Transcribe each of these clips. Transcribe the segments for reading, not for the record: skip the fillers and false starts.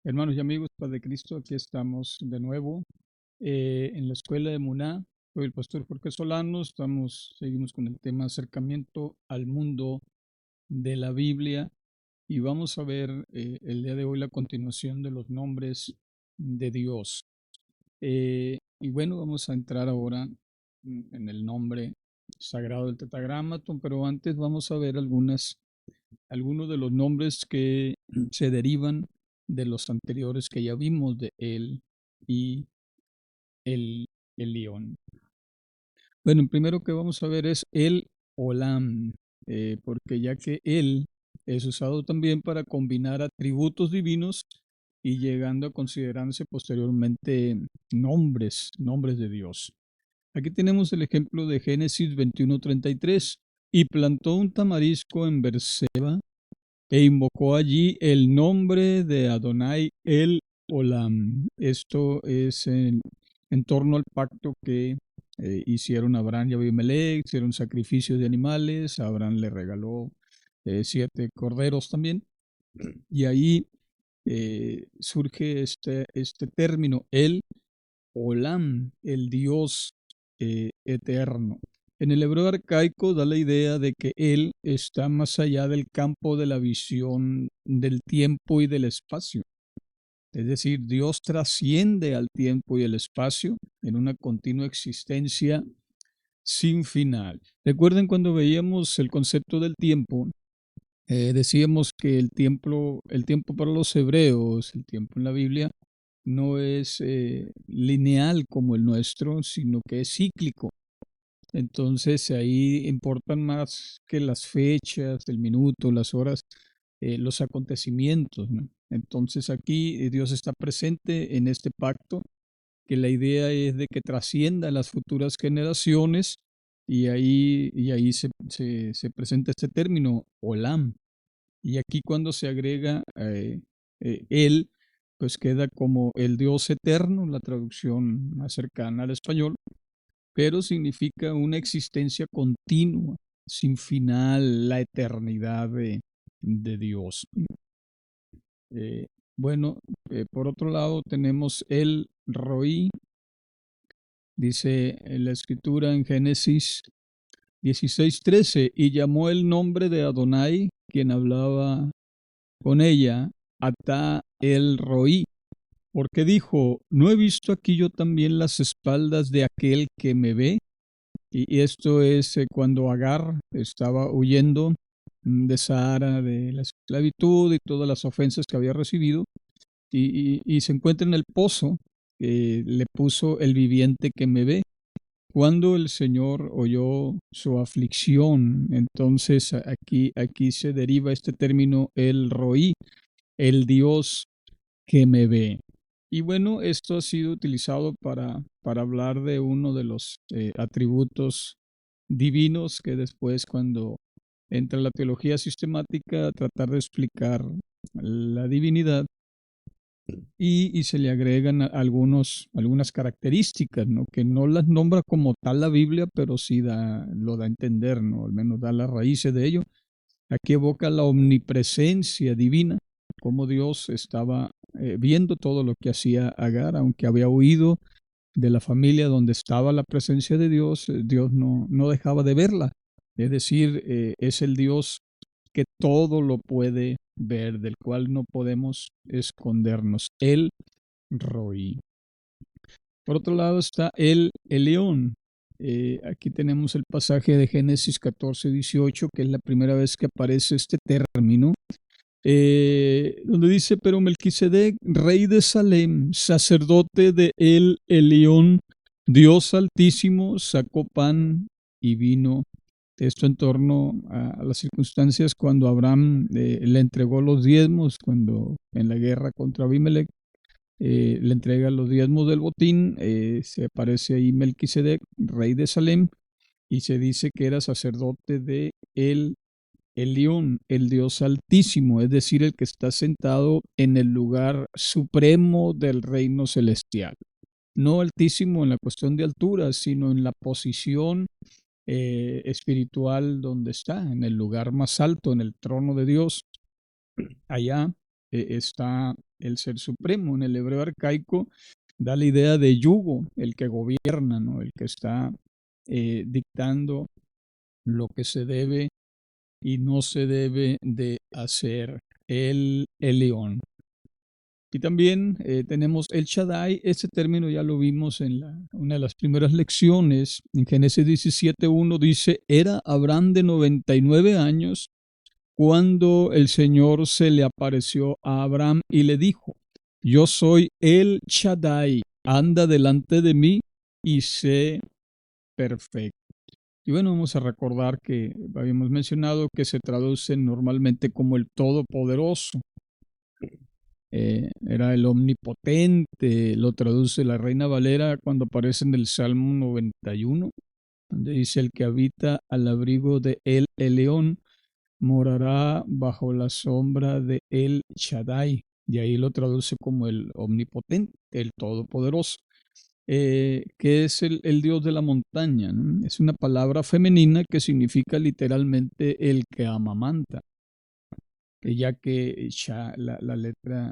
Hermanos y amigos, Paz de Cristo, aquí estamos de nuevo en la escuela de Muná. Soy el pastor Jorge Solano. Seguimos con el tema acercamiento al mundo de la Biblia y vamos a ver el día de hoy la continuación de los nombres de Dios. Y bueno, vamos a entrar ahora en el nombre sagrado del Tetragramatón, pero antes vamos a ver algunos de los nombres que se derivan de los anteriores que ya vimos de él y el Elión. Bueno, el primero que vamos a ver es el Olam, porque ya que él es usado también para combinar atributos divinos y llegando a considerarse posteriormente nombres de Dios. Aquí tenemos el ejemplo de Génesis 21:33. Y plantó un tamarisco en Berseba e invocó allí el nombre de Adonai el Olam. Esto es en torno al pacto que hicieron Abraham y Abimelech, hicieron sacrificios de animales, Abraham le regaló 7 corderos también, y ahí surge este término, el Olam, el Dios eterno. En el hebreo arcaico da la idea de que Él está más allá del campo de la visión del tiempo y del espacio. Es decir, Dios trasciende al tiempo y el espacio en una continua existencia sin final. Recuerden cuando veíamos el concepto del tiempo, decíamos que el tiempo para los hebreos, el tiempo en la Biblia, no es lineal como el nuestro, sino que es cíclico. Entonces ahí importan más que las fechas, el minuto, las horas, los acontecimientos, ¿no? Entonces aquí Dios está presente en este pacto, que la idea es de que trascienda a las futuras generaciones y ahí se presenta este término, Olam. Y aquí cuando se agrega él, pues queda como el Dios eterno, la traducción más cercana al español, pero significa una existencia continua, sin final, la eternidad de Dios. Eh, bueno, por otro lado tenemos el Roí, dice en la escritura en Génesis 16:13, y llamó el nombre de Adonai, quien hablaba con ella, Ata el Roí, porque dijo, ¿no he visto aquí yo también las espaldas de aquel que me ve? Y esto es cuando Agar estaba huyendo de Sahara, de la esclavitud y todas las ofensas que había recibido, y se encuentra en el pozo, le puso el viviente que me ve. Cuando el Señor oyó su aflicción, entonces aquí se deriva este término, el Roí, el Dios que me ve. Y bueno, esto ha sido utilizado para hablar de uno de los atributos divinos que después cuando entra la teología sistemática a tratar de explicar la divinidad y se le agregan algunas características, ¿no? Que no las nombra como tal la Biblia, pero sí lo da a entender, ¿no? Al menos da las raíces de ello. Aquí evoca la omnipresencia divina, como Dios estaba viendo todo lo que hacía Agar, aunque había huido de la familia donde estaba la presencia de Dios, Dios no dejaba de verla. Es decir, es el Dios que todo lo puede ver, del cual no podemos escondernos. El Roí. Por otro lado está el León. Aquí tenemos el pasaje de Génesis 14:18, que es la primera vez que aparece este término, donde dice, pero Melquisedec, rey de Salem, sacerdote de El Elyon, Dios Altísimo, sacó pan y vino. Esto en torno a las circunstancias cuando Abraham le entregó los diezmos, cuando en la guerra contra Abimelech le entrega los diezmos del botín, se aparece ahí Melquisedec, rey de Salem, y se dice que era sacerdote de el León, el Dios Altísimo, es decir, el que está sentado en el lugar supremo del reino celestial. No altísimo en la cuestión de altura, sino en la posición espiritual donde está, en el lugar más alto, en el trono de Dios. Allá está el Ser Supremo. En el hebreo arcaico da la idea de yugo, el que gobierna, ¿no? El que está dictando lo que se debe y no se debe de hacer, el León. Y también tenemos el Shaddai. Este término ya lo vimos en una de las primeras lecciones. En Génesis 17:1 dice, era Abraham de 99 años cuando el Señor se le apareció a Abraham y le dijo, yo soy el Shaddai, anda delante de mí y sé perfecto. Y bueno, vamos a recordar que habíamos mencionado que se traduce normalmente como el Todopoderoso. Era el omnipotente, lo traduce la Reina Valera cuando aparece en el Salmo 91, donde dice, el que habita al abrigo de El León morará bajo la sombra de El Shaddai. Y ahí lo traduce como el omnipotente, el todopoderoso, que es el dios de la montaña, ¿no? Es una palabra femenina que significa literalmente el que amamanta, ya que la letra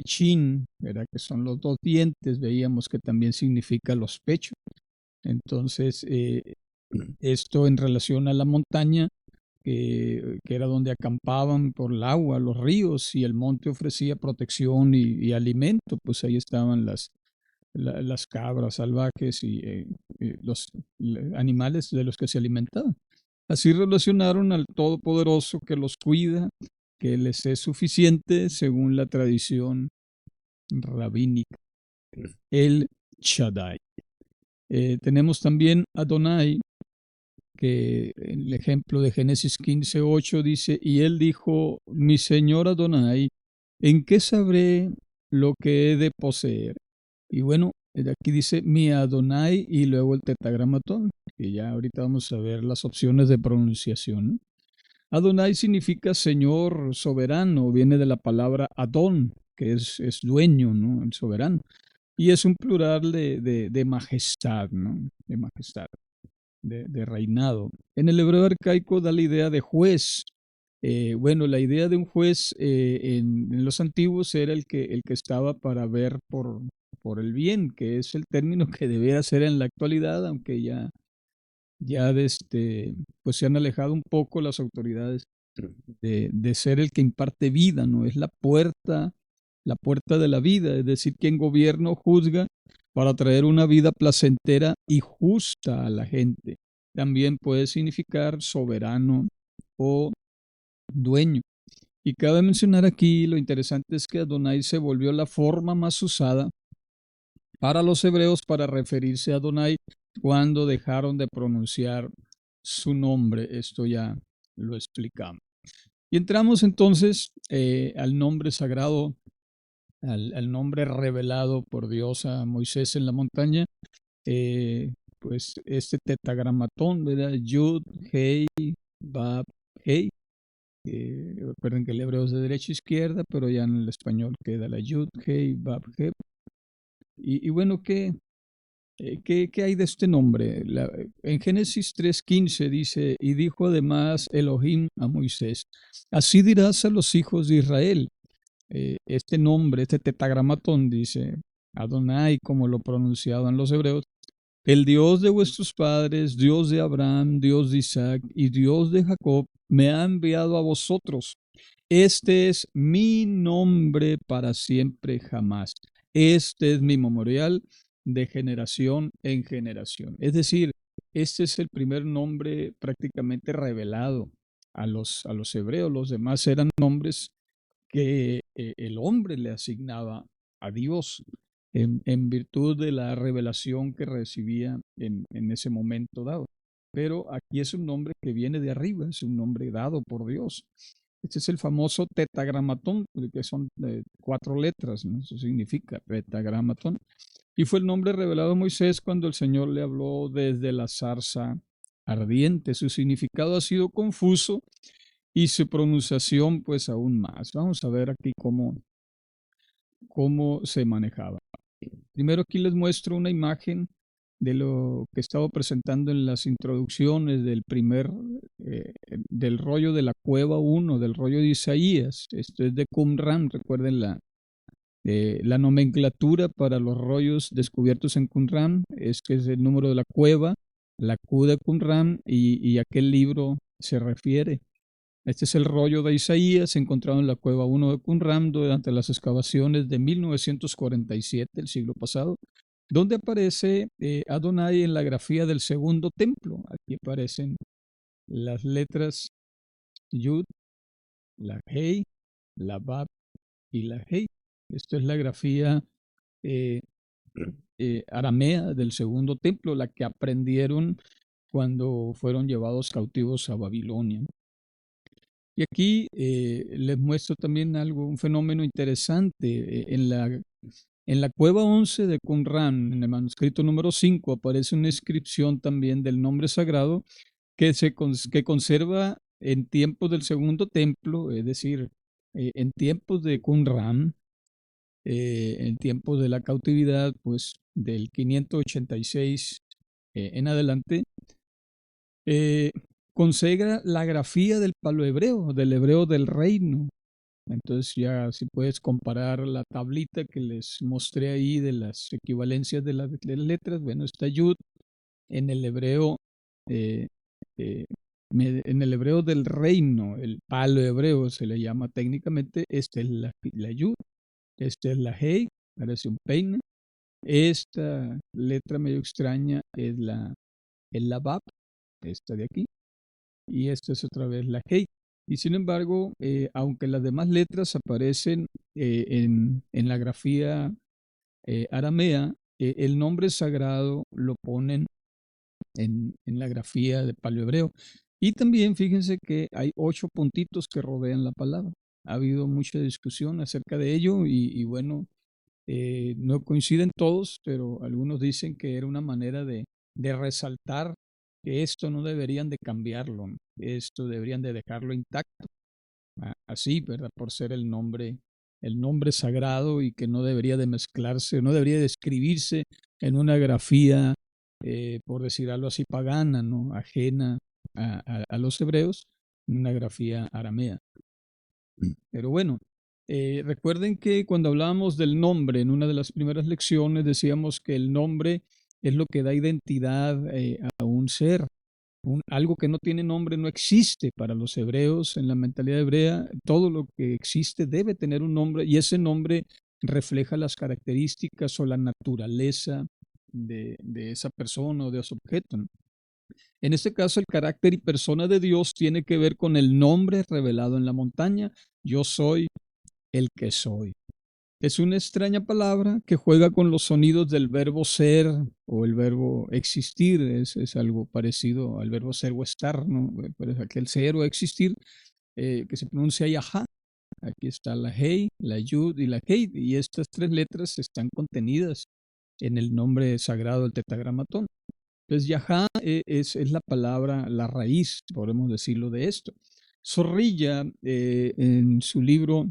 Shin, ¿verdad? Que son los dos dientes, veíamos que también significa los pechos. Entonces, esto en relación a la montaña, que era donde acampaban por el agua, los ríos, y el monte ofrecía protección y alimento, pues ahí estaban las cabras salvajes y los animales de los que se alimentaban. Así relacionaron al Todopoderoso que los cuida, que les es suficiente según la tradición rabínica, el Shaddai. Tenemos también Adonai, que en el ejemplo de Génesis 15:8 dice, y él dijo, mi Señor Adonai, ¿en qué sabré lo que he de poseer? Y bueno, aquí dice mi Adonai y luego el tetragramatón, que ya ahorita vamos a ver las opciones de pronunciación. Adonai significa Señor soberano, viene de la palabra Adón, que es dueño, ¿no? El soberano. Y es un plural de majestad, ¿no? De majestad, de reinado. En el hebreo arcaico da la idea de juez. Bueno, la idea de un juez en los antiguos era el que estaba para ver por el bien, que es el término que debería ser en la actualidad, aunque ya pues se han alejado un poco las autoridades de ser el que imparte vida, ¿no? Es la puerta de la vida, es decir, quien gobierna o juzga para traer una vida placentera y justa a la gente. También puede significar soberano o dueño. Y cabe mencionar aquí, lo interesante es que Adonai se volvió la forma más usada para los hebreos para referirse a Adonai cuando dejaron de pronunciar su nombre. Esto ya lo explicamos. Y entramos entonces al nombre sagrado, al nombre revelado por Dios a Moisés en la montaña, pues este tetragramatón, ¿verdad? Yud, Hei, Bab, Hei. Recuerden que el hebreo es de derecha a izquierda, pero ya en el español queda la Yud, Hei, Bab, He. Y bueno, ¿qué hay de este nombre? En Génesis 3:15 dice, y dijo además Elohim a Moisés, así dirás a los hijos de Israel. Este nombre, este tetragramatón, dice Adonai, como lo pronunciaban los hebreos, el Dios de vuestros padres, Dios de Abraham, Dios de Isaac y Dios de Jacob, me ha enviado a vosotros. Este es mi nombre para siempre jamás. Este es mi memorial de generación en generación. Es decir, este es el primer nombre prácticamente revelado a los hebreos. Los demás eran nombres que el hombre le asignaba a Dios en virtud de la revelación que recibía en ese momento dado. Pero aquí es un nombre que viene de arriba, es un nombre dado por Dios. Este es el famoso tetragramatón, que son 4 letras, ¿no? Eso significa tetragramatón. Y fue el nombre revelado a Moisés cuando el Señor le habló desde la zarza ardiente. Su significado ha sido confuso y su pronunciación pues aún más. Vamos a ver aquí cómo se manejaba. Primero aquí les muestro una imagen de lo que he estado presentando en las introducciones del rollo de la Cueva uno, del rollo de Isaías. Esto es de Qumran, recuerden la nomenclatura para los rollos descubiertos en Qumran, que es el número de la cueva, la Q de Qumran, y a qué libro se refiere. Este es el rollo de Isaías encontrado en la Cueva 1 de Qumran durante las excavaciones de 1947, el siglo pasado, donde aparece Adonai en la grafía del segundo templo. Aquí aparecen las letras Yud, la Hei, la Bab y la Hei. Esta es la grafía eh, aramea del segundo templo, la que aprendieron cuando fueron llevados cautivos a Babilonia. Y aquí les muestro también un fenómeno interesante. En la cueva 11 de Qumran, en el manuscrito número 5, aparece una inscripción también del nombre sagrado que conserva en tiempos del segundo templo, es decir, en tiempos de Qumran, en tiempos de la cautividad, pues del 586 en adelante, eh, consagra la grafía del palo hebreo, del hebreo del reino. Entonces ya si puedes comparar la tablita que les mostré ahí de las equivalencias de las letras, bueno, está Yud en el hebreo, eh, eh, en el hebreo del reino, el palo hebreo se le llama técnicamente, esta es la Yud, esta es la Hei, parece un peine, esta letra medio extraña es la Bab, esta de aquí, y esta es otra vez la Hei. Y sin embargo, aunque las demás letras aparecen en la grafía aramea, el nombre sagrado lo ponen en la grafía de paleohebreo. Y también fíjense que hay 8 puntitos que rodean la palabra. Ha habido mucha discusión acerca de ello y bueno, no coinciden todos, pero algunos dicen que era una manera de resaltar que esto no deberían de cambiarlo, esto deberían de dejarlo intacto, así, ¿verdad? Por ser el nombre sagrado y que no debería de mezclarse, no debería de escribirse en una grafía, por decir algo así, pagana, ¿no? Ajena a los hebreos, una grafía aramea. Pero bueno, recuerden que cuando hablábamos del nombre en una de las primeras lecciones decíamos que el nombre es lo que da identidad a un ser. Algo que no tiene nombre no existe para los hebreos. En la mentalidad hebrea, todo lo que existe debe tener un nombre y ese nombre refleja las características o la naturaleza de esa persona o de ese objeto, ¿no? En este caso, el carácter y persona de Dios tiene que ver con el nombre revelado en la montaña. Yo soy el que soy. Es una extraña palabra que juega con los sonidos del verbo ser o el verbo existir. Es algo parecido al verbo ser o estar, ¿no? Pero aquel ser o existir que se pronuncia Yahá. Aquí está la Hei, la Yud y la Hei. Y estas 3 letras están contenidas en el nombre sagrado del tetragramatón. Entonces, Yahá es la palabra, la raíz, podemos decirlo, de esto. Zorrilla, en su libro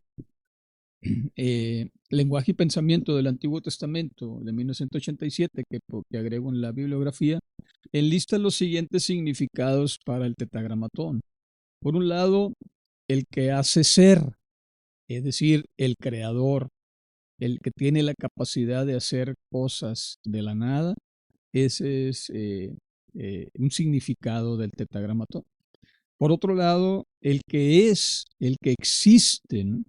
Lenguaje y Pensamiento del Antiguo Testamento de 1987, que agrego en la bibliografía, enlista los siguientes significados para el tetragramatón. Por un lado, el que hace ser, es decir, el creador, el que tiene la capacidad de hacer cosas de la nada. Ese es un significado del tetragramatón. Por otro lado, el que es, el que existe, ¿no?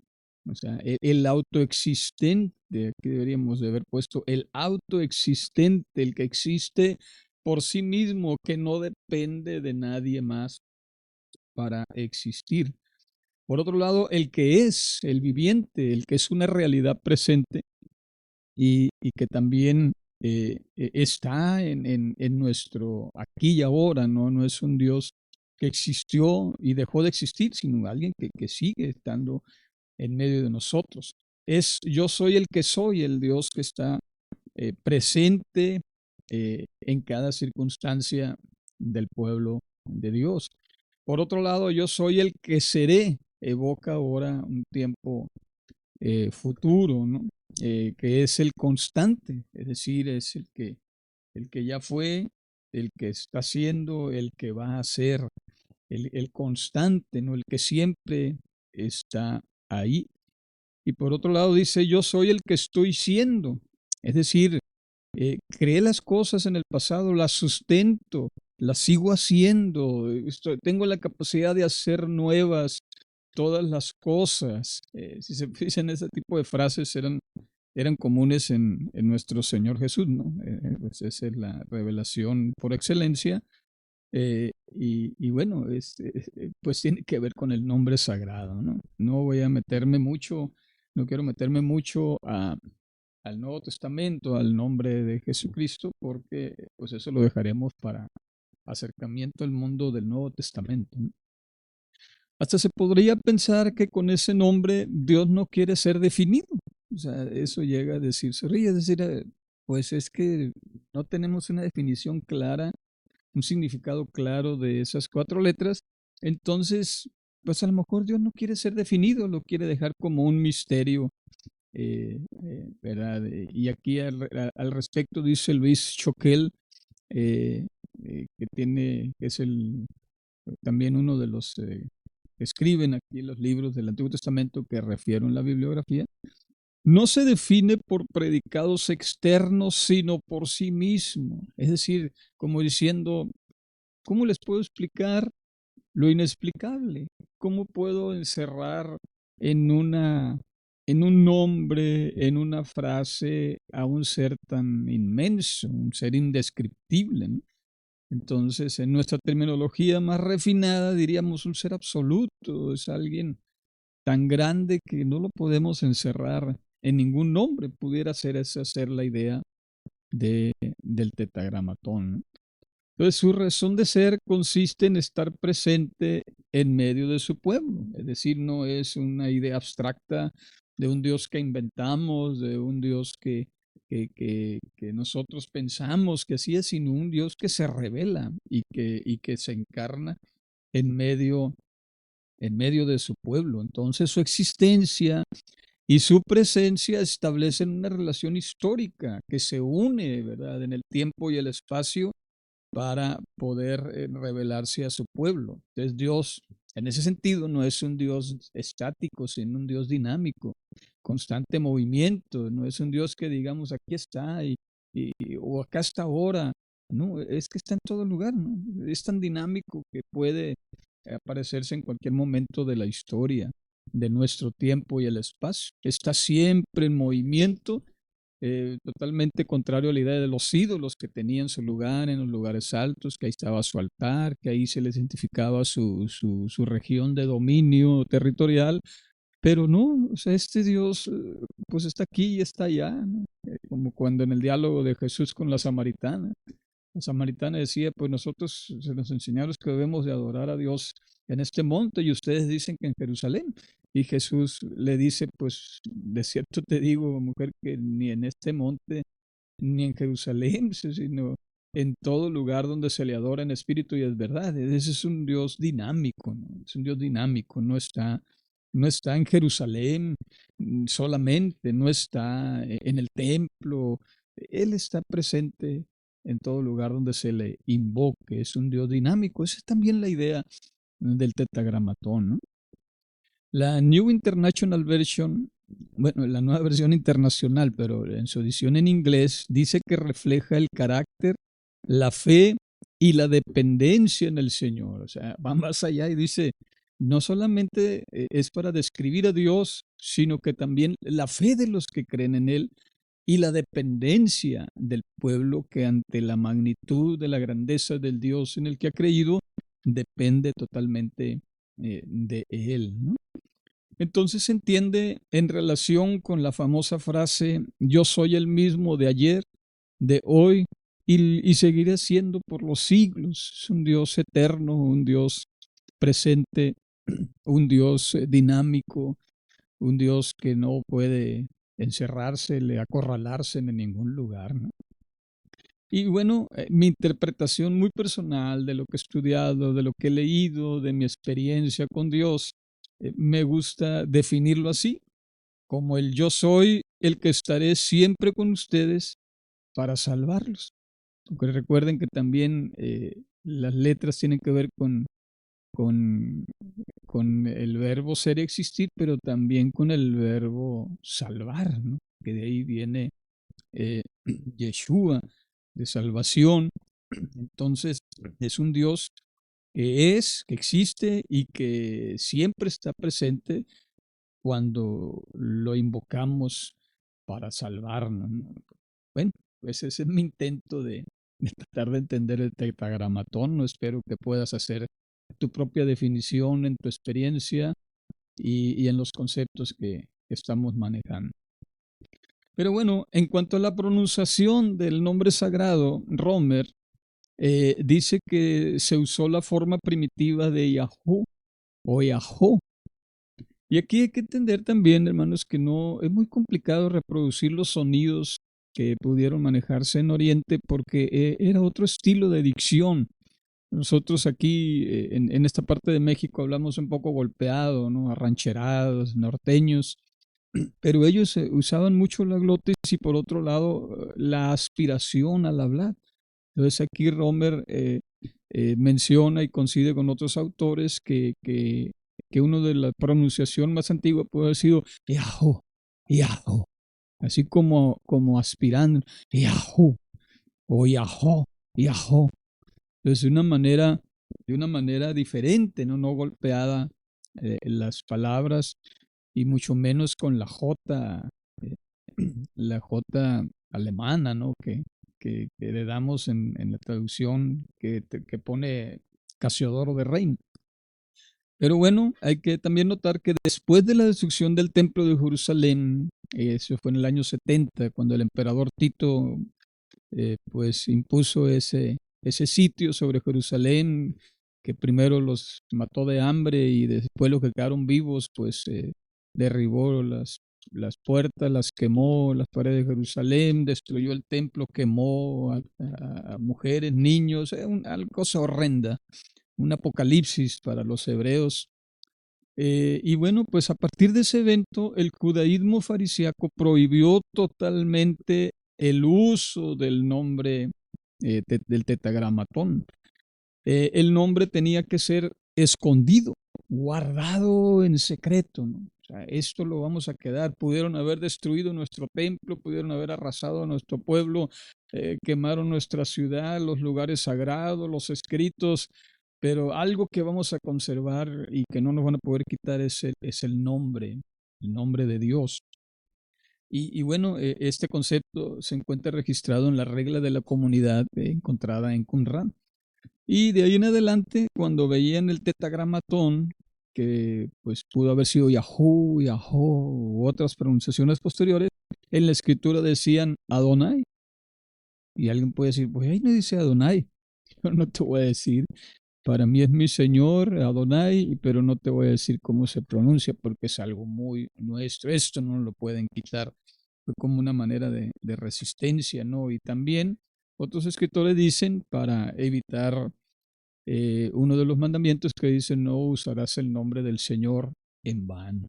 O sea, el autoexistente, aquí deberíamos de haber puesto el autoexistente, el que existe por sí mismo, que no depende de nadie más para existir. Por otro lado, el que es, el viviente, el que es una realidad presente y que también está en nuestro aquí y ahora, ¿no? No es un Dios que existió y dejó de existir, sino alguien que sigue estando en medio de nosotros. Yo soy el que soy, el Dios que está presente en cada circunstancia del pueblo de Dios. Por otro lado, yo soy el que seré, evoca ahora un tiempo futuro, ¿no? Que es el constante, es decir, es el que el que ya fue, el que está siendo, el que va a ser, el constante, ¿no? El que siempre está ahí. Y por otro lado dice, yo soy el que estoy siendo. Es decir, creé las cosas en el pasado, las sustento, las sigo haciendo, tengo la capacidad de hacer nuevas todas las cosas. Si se dicen ese tipo de frases eran comunes en nuestro Señor Jesús, ¿no? Pues esa es la revelación por excelencia. Y bueno, pues tiene que ver con el nombre sagrado, ¿no? No voy a meterme mucho, no quiero meterme mucho al Nuevo Testamento, al nombre de Jesucristo, porque pues eso lo dejaremos para acercamiento al mundo del Nuevo Testamento, ¿no? Hasta se podría pensar que con ese nombre Dios no quiere ser definido. O sea, eso llega a decirse, es decir, pues es que no tenemos una definición clara, un significado claro de esas cuatro letras. Entonces, pues a lo mejor Dios no quiere ser definido, lo quiere dejar como un misterio, ¿verdad? Y aquí al respecto dice Luis Choquel, que es también uno de los que escriben aquí los libros del Antiguo Testamento que refieren la bibliografía, no se define por predicados externos, sino por sí mismo. Es decir, como diciendo, ¿cómo les puedo explicar lo inexplicable? ¿Cómo puedo encerrar en en un nombre, en una frase, a un ser tan inmenso, un ser indescriptible, ¿no? Entonces, en nuestra terminología más refinada, diríamos un ser absoluto, es alguien tan grande que no lo podemos encerrar en ningún nombre. Pudiera ser esa ser la idea del tetragramatón, ¿no? Entonces, su razón de ser consiste en estar presente en medio de su pueblo. Es decir, no es una idea abstracta de un Dios que inventamos, de un Dios que nosotros pensamos que así es, sino un Dios que se revela y que se encarna en en medio de su pueblo. Entonces, su existencia y su presencia establecen una relación histórica que se une, ¿verdad?, en el tiempo y el espacio para poder revelarse a su pueblo. Entonces Dios, en ese sentido, no es un Dios estático, sino un Dios dinámico, constante movimiento. No es un Dios que digamos aquí está y- o acá está ahora. No, es que está en todo lugar, ¿no? Es tan dinámico que puede aparecerse en cualquier momento de la historia, de nuestro tiempo y el espacio. Está siempre en movimiento, totalmente contrario a la idea de los ídolos que tenían su lugar en los lugares altos, que ahí estaba su altar, que ahí se les identificaba su región de dominio territorial, pero no, o sea, este Dios pues está aquí y está allá, ¿no? Como cuando en el diálogo de Jesús con la samaritana decía, pues nosotros se nos enseñaron que debemos de adorar a Dios en este monte y ustedes dicen que en Jerusalén. Y Jesús le dice, pues de cierto te digo, mujer, que ni en este monte ni en Jerusalén, sino en todo lugar donde se le adora en espíritu y es verdad. Ese es un Dios dinámico, ¿no? Es un Dios dinámico, no está en Jerusalén solamente, no está en el templo. Él está presente en todo lugar donde se le invoque. Es un Dios dinámico. Esa es también la idea del tetragramatón, ¿no? La New International Version, bueno, la nueva versión internacional, pero en su edición en inglés, dice que refleja el carácter, la fe y la dependencia en el Señor. O sea, va más allá y dice, no solamente es para describir a Dios, sino que también la fe de los que creen en Él y la dependencia del pueblo que ante la magnitud de la grandeza del Dios en el que ha creído, depende totalmente de Él, ¿no? Entonces se entiende en relación con la famosa frase, yo soy el mismo de ayer, de hoy y seguiré siendo por los siglos. Es un Dios eterno, un Dios presente, un Dios dinámico, un Dios que no puede encerrarse, acorralarse en ningún lugar, ¿no? Y bueno, mi interpretación muy personal de lo que he estudiado, de lo que he leído, de mi experiencia con Dios, me gusta definirlo así, como el yo soy el que estaré siempre con ustedes para salvarlos. Porque recuerden que también las letras tienen que ver con, con el verbo ser y existir, pero también con el verbo salvar, ¿no? Que de ahí viene Yeshua, de salvación. Entonces, es un Dios que existe y que siempre está presente cuando lo invocamos para salvarnos, ¿no? Bueno, pues ese es mi intento de tratar de entender el tetragramatón. No espero que puedas hacer tu propia definición en tu experiencia y en los conceptos que estamos manejando. Pero bueno, en cuanto a la pronunciación del nombre sagrado, Romer dice que se usó la forma primitiva de Yahoo o Yahó. Y aquí hay que entender también, hermanos, que no es muy complicado reproducir los sonidos que pudieron manejarse en Oriente porque era otro estilo de dicción. Nosotros aquí en esta parte de México hablamos un poco golpeado, ¿no? Arrancherados, norteños, pero ellos usaban mucho la glotis y por otro lado la aspiración al hablar. Entonces aquí Romer menciona y coincide con otros autores que uno de la pronunciación más antigua puede haber sido Yahoo, Yahoo, así como aspirando, Yahoo o Yahoo, Yahoo. Entonces de una manera diferente, no, no golpeada las palabras y mucho menos con eh, la J alemana, ¿no? Que heredamos en la traducción que pone Casiodoro de Reina. Pero bueno, hay que también notar que después de la destrucción del templo de Jerusalén, eso fue en el año 70, cuando el emperador Tito pues impuso ese sitio sobre Jerusalén, que primero los mató de hambre y después los que quedaron vivos, pues derribó las puertas, las quemó, las paredes de Jerusalén, destruyó el templo, quemó a mujeres, niños, una cosa horrenda, un apocalipsis para los hebreos. Y bueno, pues a partir de ese evento, el judaísmo farisíaco prohibió totalmente el uso del nombre del tetragramatón. El nombre tenía que ser escondido, guardado en secreto, ¿no? O sea, esto lo vamos a quedar. Pudieron haber destruido nuestro templo, pudieron haber arrasado a nuestro pueblo, quemaron nuestra ciudad, los lugares sagrados, los escritos, pero algo que vamos a conservar y que no nos van a poder quitar es el nombre de Dios. Y bueno, este concepto se encuentra registrado en la regla de la comunidad encontrada en Qumran. Y de ahí en adelante, cuando veían el tetragramatón, que pues pudo haber sido Yahoo, Yahoo u otras pronunciaciones posteriores, en la escritura decían Adonai. Y alguien puede decir, pues ahí no dice Adonai. Yo no te voy a decir, para mí es mi Señor, Adonai, pero no te voy a decir cómo se pronuncia porque es algo muy nuestro. Esto no lo pueden quitar. Fue como una manera de resistencia, ¿no? Y también otros escritores dicen para evitar uno de los mandamientos que dice no usarás el nombre del Señor en vano.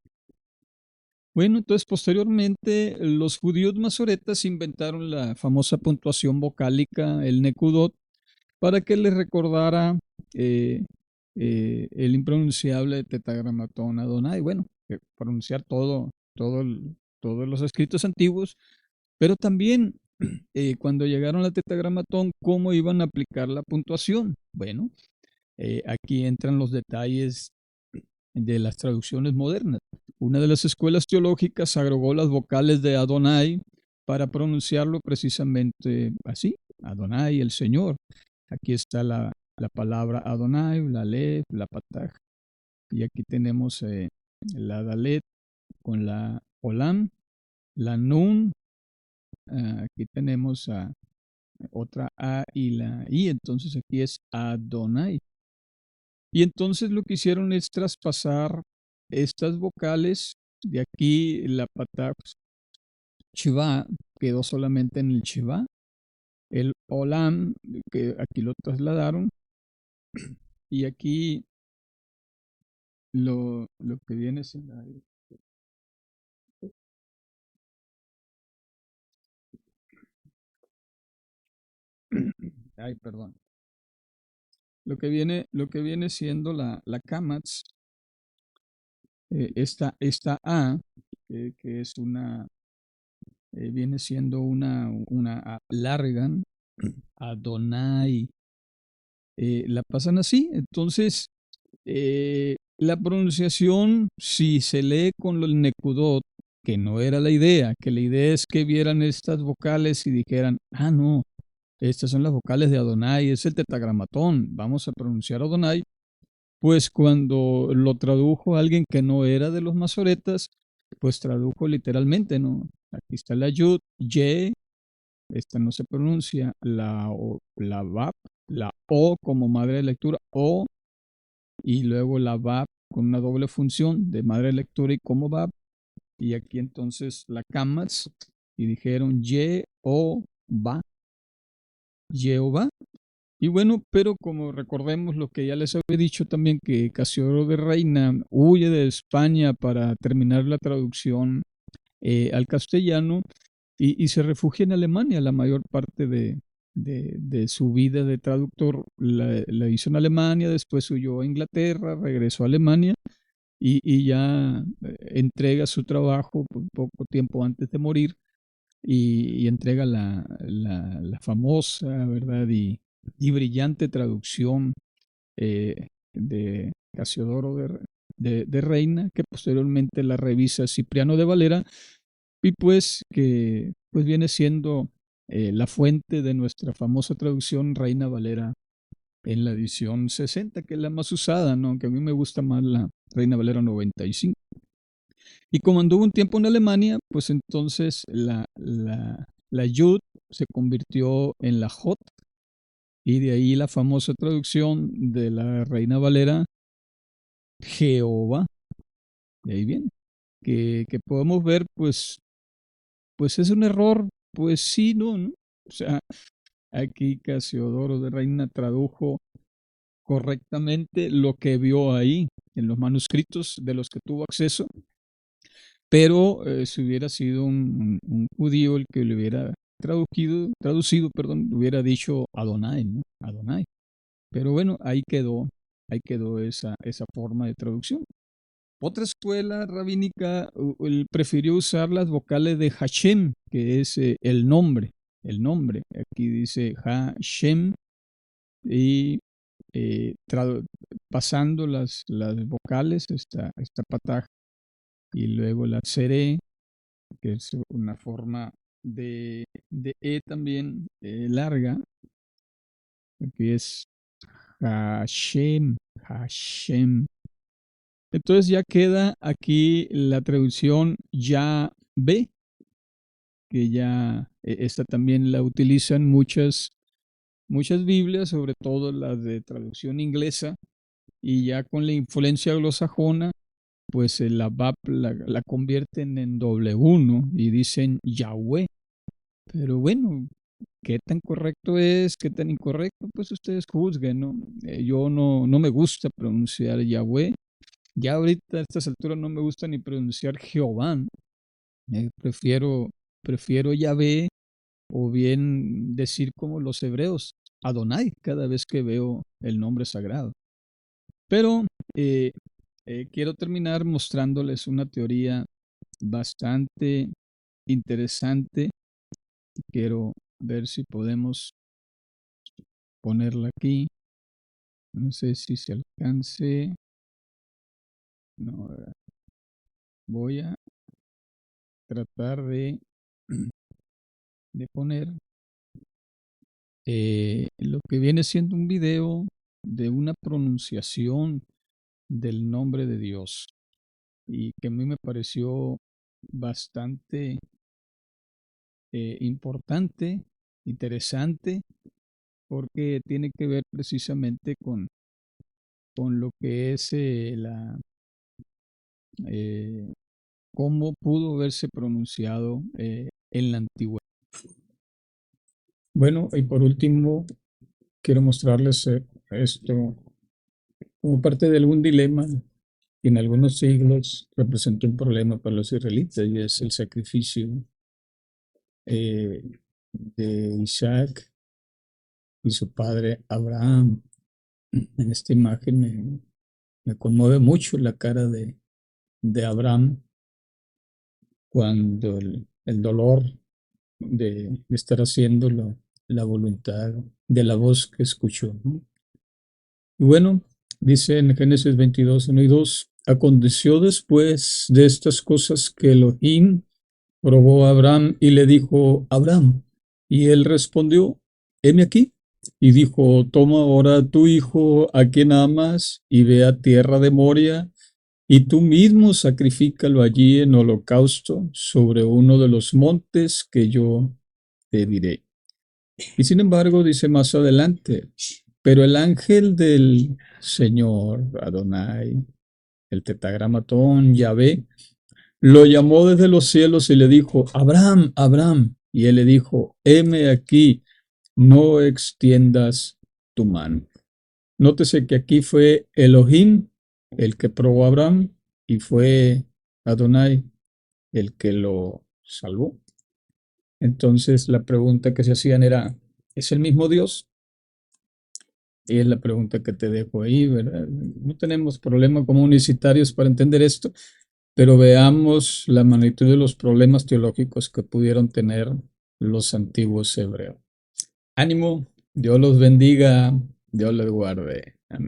Bueno, entonces posteriormente los judíos masoretas inventaron la famosa puntuación vocálica, el Nekudot, para que les recordara eh, el impronunciable tetragramatón Adonai. Bueno, pronunciar todos los escritos antiguos, pero también cuando llegaron al tetragramatón, ¿cómo iban a aplicar la puntuación? Bueno, aquí entran los detalles de las traducciones modernas. Una de las escuelas teológicas agregó las vocales de Adonai para pronunciarlo precisamente así, Adonai, el Señor. Aquí está la palabra Adonai, la Aleph, la Pataj. Y aquí tenemos la Dalet con la Olam, la Nun. Aquí tenemos otra A y la I. Entonces aquí es Adonai. Y entonces lo que hicieron es traspasar estas vocales. De aquí la patah Shiva quedó solamente en el Shiva. El Olam, que aquí lo trasladaron. Y aquí lo que viene es ay, perdón, lo que viene siendo la Kamatz, esta A, que es viene siendo una A larga, Adonai, la pasan así. Entonces, la pronunciación, si se lee con el Nekudot, que no era la idea, que la idea es que vieran estas vocales y dijeran, ah, no, estas son las vocales de Adonai, es el tetragramatón, vamos a pronunciar Adonai. Pues cuando lo tradujo alguien que no era de los masoretas, pues tradujo literalmente, ¿no? Aquí está la yud, ye, esta no se pronuncia, la bab, la o como madre de lectura, o, y luego la bab con una doble función de madre de lectura y como bab, y aquí entonces la kamatz, y dijeron ye, o, ba, Jehová. Y bueno, pero como recordemos lo que ya les había dicho también, que Casiodoro de Reina huye de España para terminar la traducción al castellano y se refugia en Alemania. La mayor parte de su vida de traductor la hizo en Alemania, después huyó a Inglaterra, regresó a Alemania y ya entrega su trabajo poco tiempo antes de morir y entrega la famosa, ¿verdad? Y brillante traducción de Casiodoro de Reina, que posteriormente la revisa Cipriano de Valera, y pues que pues viene siendo la fuente de nuestra famosa traducción Reina Valera en la edición 60, que es la más usada, ¿no? Aunque a mí me gusta más la Reina Valera 95. Y como anduvo un tiempo en Alemania, pues entonces la Yud se convirtió en la Jot, y de ahí la famosa traducción de la Reina Valera, Jehová. De ahí viene. Que podemos ver, pues es un error, pues sí, no, ¿no? O sea, aquí Casiodoro de Reina tradujo correctamente lo que vio ahí en los manuscritos de los que tuvo acceso, pero si hubiera sido un judío el que le hubiera traducido, perdón, hubiera dicho Adonai, ¿no? Adonai. Pero bueno, ahí quedó esa forma de traducción. Otra escuela rabínica prefirió usar las vocales de Hashem, que es el nombre, el nombre. Aquí dice Hashem y eh, pasando las vocales, esta pataj, y luego la seré, que es una forma de E también larga. Aquí es Hashem, Hashem. Entonces ya queda aquí la traducción ya ve, que ya esta también la utilizan muchas Biblias, sobre todo las de traducción inglesa, y ya con la influencia anglosajona, pues la BAP la convierten en W, ¿no? Y dicen Yahweh. Pero bueno, qué tan correcto es, qué tan incorrecto, pues ustedes juzguen, ¿no? Yo no me gusta pronunciar Yahweh. Ya ahorita a estas alturas no me gusta ni pronunciar Jehová. Prefiero Yahvé, o bien decir como los hebreos, Adonai, cada vez que veo el nombre sagrado. Pero eh, quiero terminar mostrándoles una teoría bastante interesante. Quiero ver si podemos ponerla aquí. No sé si se alcance. No, voy a tratar de poner lo que viene siendo un video de una pronunciación del nombre de Dios, y que a mí me pareció bastante importante, interesante, porque tiene que ver precisamente con lo que es eh, cómo pudo haberse pronunciado en la antigüedad. Bueno, y por último, quiero mostrarles esto como parte de algún dilema que en algunos siglos representó un problema para los israelitas, y es el sacrificio de Isaac y su padre Abraham. En esta imagen me conmueve mucho la cara de Abraham cuando el dolor de estar haciendo la voluntad de la voz que escuchó, ¿no? Y bueno, dice en Génesis 22, 1 y 2, aconteció después de estas cosas que Elohim probó a Abraham y le dijo, Abraham, y él respondió, heme aquí. Y dijo, toma ahora a tu hijo a quien amas y ve a tierra de Moria y tú mismo sacrifícalo allí en holocausto sobre uno de los montes que yo te diré. Y sin embargo, dice más adelante, pero el ángel del Señor, Adonai, el tetragramatón, Yahvé, lo llamó desde los cielos y le dijo, Abraham, Abraham. Y él le dijo, heme aquí, no extiendas tu mano. Nótese que aquí fue Elohim el que probó a Abraham y fue Adonai el que lo salvó. Entonces la pregunta que se hacían era, ¿es el mismo Dios? Y es la pregunta que te dejo ahí, ¿verdad? No tenemos problemas como unicitarios para entender esto, pero veamos la magnitud de los problemas teológicos que pudieron tener los antiguos hebreos. Ánimo, Dios los bendiga, Dios les guarde. Amén.